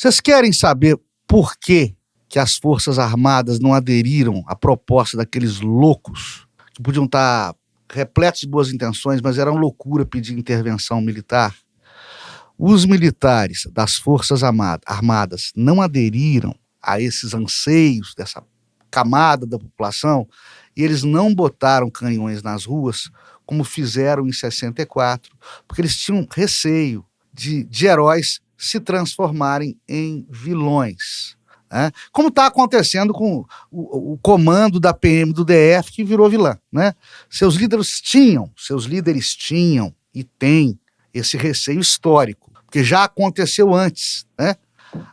Vocês querem saber por que as Forças Armadas não aderiram à proposta daqueles loucos que podiam estar repletos de boas intenções, mas era uma loucura pedir intervenção militar? Os militares das Forças Armadas não aderiram a esses anseios dessa camada da população e eles não botaram canhões nas ruas como fizeram em 64, porque eles tinham receio de heróis se transformarem em vilões, né? Como está acontecendo com o comando da PM do DF, que virou vilã, né? Seus líderes tinham e têm esse receio histórico, porque já aconteceu antes, né?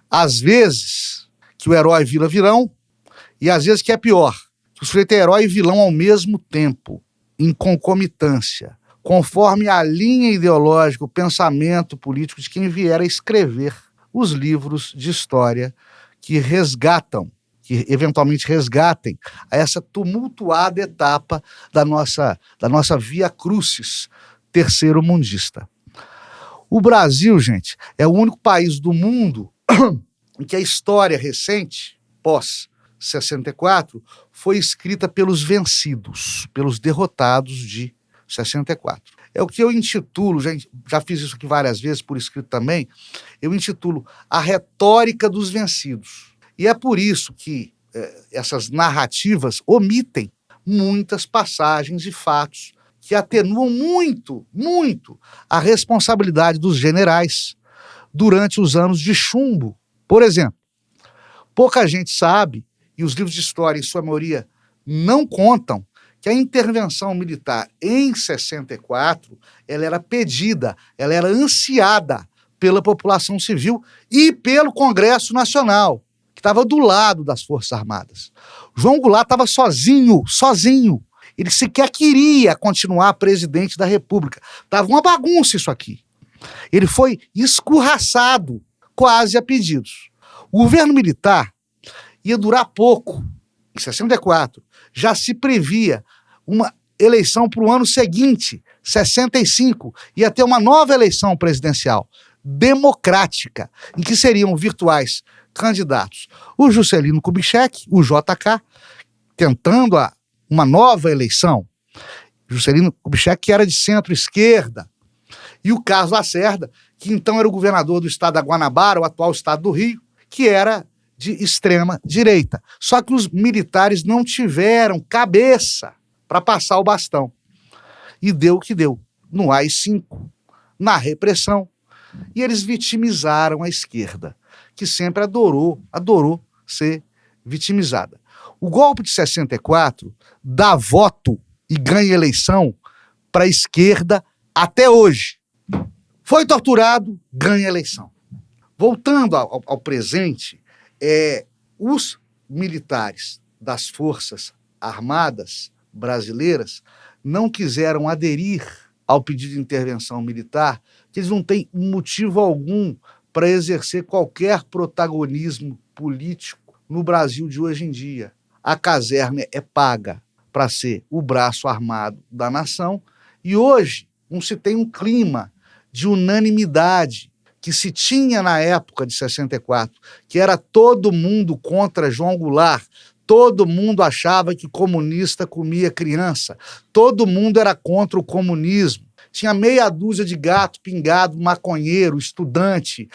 Às vezes que o herói vira vilão, e às vezes que é pior, que o sujeito é herói e vilão ao mesmo tempo, em concomitância, conforme a linha ideológica, o pensamento político de quem vier a escrever os livros de história que eventualmente resgatem essa tumultuada etapa da nossa via crucis terceiro-mundista. O Brasil, gente, é o único país do mundo em que a história recente, pós-64, foi escrita pelos vencidos, pelos derrotados de 64. É o que eu intitulo, já fiz isso aqui várias vezes por escrito também, eu intitulo A Retórica dos Vencidos. E é por isso que essas narrativas omitem muitas passagens e fatos que atenuam muito, muito a responsabilidade dos generais durante os anos de chumbo. Por exemplo, pouca gente sabe, e os livros de história, em sua maioria, não contam, que a intervenção militar em 64, ela era pedida, ela era ansiada pela população civil e pelo Congresso Nacional, que estava do lado das Forças Armadas. João Goulart estava sozinho. Ele sequer queria continuar presidente da República. Estava uma bagunça isso aqui. Ele foi escorraçado, quase a pedidos. O governo militar ia durar pouco. Em 64, já se previa uma eleição para o ano seguinte, 65, ia ter uma nova eleição presidencial, democrática, em que seriam virtuais candidatos o Juscelino Kubitschek, o JK, tentando uma nova eleição. Juscelino Kubitschek, que era de centro-esquerda, e o Carlos Lacerda, que então era o governador do estado da Guanabara, o atual estado do Rio, que era de extrema direita. Só que os militares não tiveram cabeça para passar o bastão. E deu o que deu, no AI-5, na repressão. E eles vitimizaram a esquerda, que sempre adorou ser vitimizada. O golpe de 64 dá voto e ganha eleição para a esquerda até hoje. Foi torturado, ganha eleição. Voltando ao presente, os militares das Forças Armadas brasileiras não quiseram aderir ao pedido de intervenção militar, que eles não têm motivo algum para exercer qualquer protagonismo político no Brasil de hoje em dia. A caserna é paga para ser o braço armado da nação e hoje não se tem um clima de unanimidade que se tinha na época de 64, que era todo mundo contra João Goulart, todo mundo achava que comunista comia criança, todo mundo era contra o comunismo, tinha meia dúzia de gato pingado, maconheiro, estudante,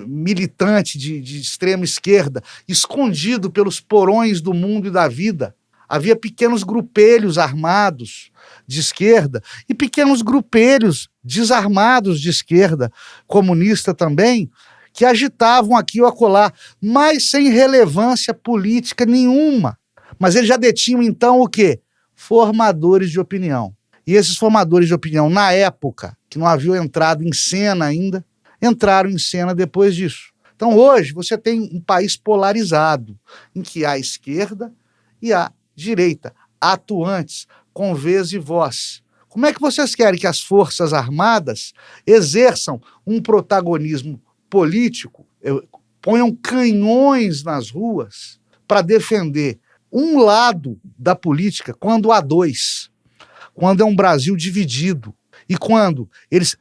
militante de extrema esquerda, escondido pelos porões do mundo e da vida. Havia pequenos grupelhos armados de esquerda e pequenos grupelhos desarmados de esquerda, comunista também, que agitavam aqui ou acolá, mas sem relevância política nenhuma. Mas eles já detinham, então, o quê? Formadores de opinião. E esses formadores de opinião, na época, que não haviam entrado em cena ainda, entraram em cena depois disso. Então, hoje, você tem um país polarizado, em que há a esquerda e a direita, atuantes, com vez e voz. Como é que vocês querem que as Forças Armadas exerçam um protagonismo político, ponham canhões nas ruas para defender um lado da política quando há dois, quando é um Brasil dividido e quando eles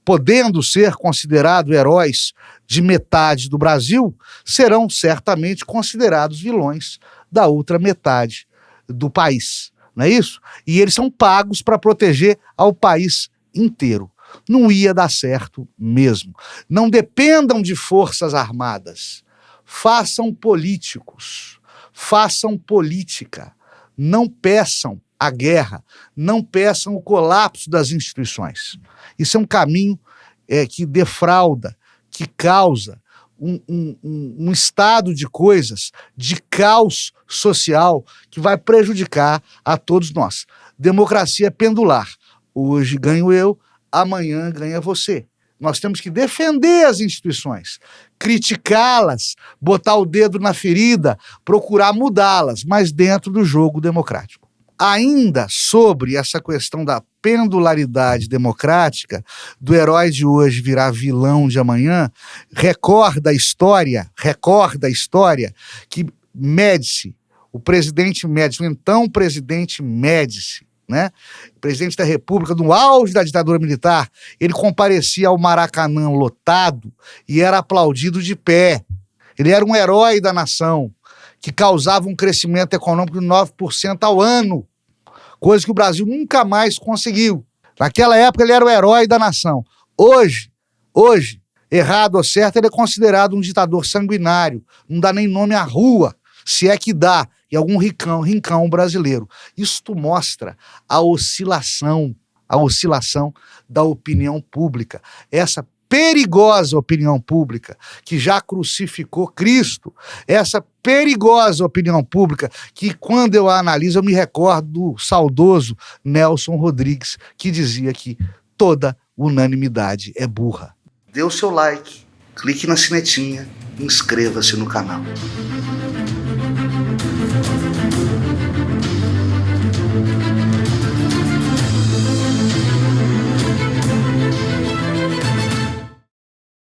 podendo ser considerados heróis de metade do Brasil, serão certamente considerados vilões da outra metade do país, não é isso? E eles são pagos para proteger ao país inteiro. Não ia dar certo mesmo. Não dependam de forças armadas. Façam políticos, façam política. Não peçam a guerra, não peçam o colapso das instituições. Isso é um caminho que defrauda, que causa um estado de coisas, de caos social, que vai prejudicar a todos nós. Democracia é pendular. Hoje ganho eu, amanhã ganha você. Nós temos que defender as instituições, criticá-las, botar o dedo na ferida, procurar mudá-las, mas dentro do jogo democrático. Ainda sobre essa questão da pendularidade democrática, do herói de hoje virar vilão de amanhã, recorda a história que Médici, o presidente Médici, o então presidente Médici, né? Presidente da República, no auge da ditadura militar, ele comparecia ao Maracanã lotado e era aplaudido de pé. Ele era um herói da nação, que causava um crescimento econômico de 9% ao ano, coisa que o Brasil nunca mais conseguiu. Naquela época ele era o herói da nação. Hoje, errado ou certo, ele é considerado um ditador sanguinário, não dá nem nome à rua, se é que dá, em algum rincão brasileiro. Isto mostra a oscilação da opinião pública. Essa perigosa opinião pública que já crucificou Cristo, essa perigosa opinião pública que, quando eu a analiso, eu me recordo do saudoso Nelson Rodrigues, que dizia que toda unanimidade é burra. Dê o seu like, clique na sinetinha e inscreva-se no canal.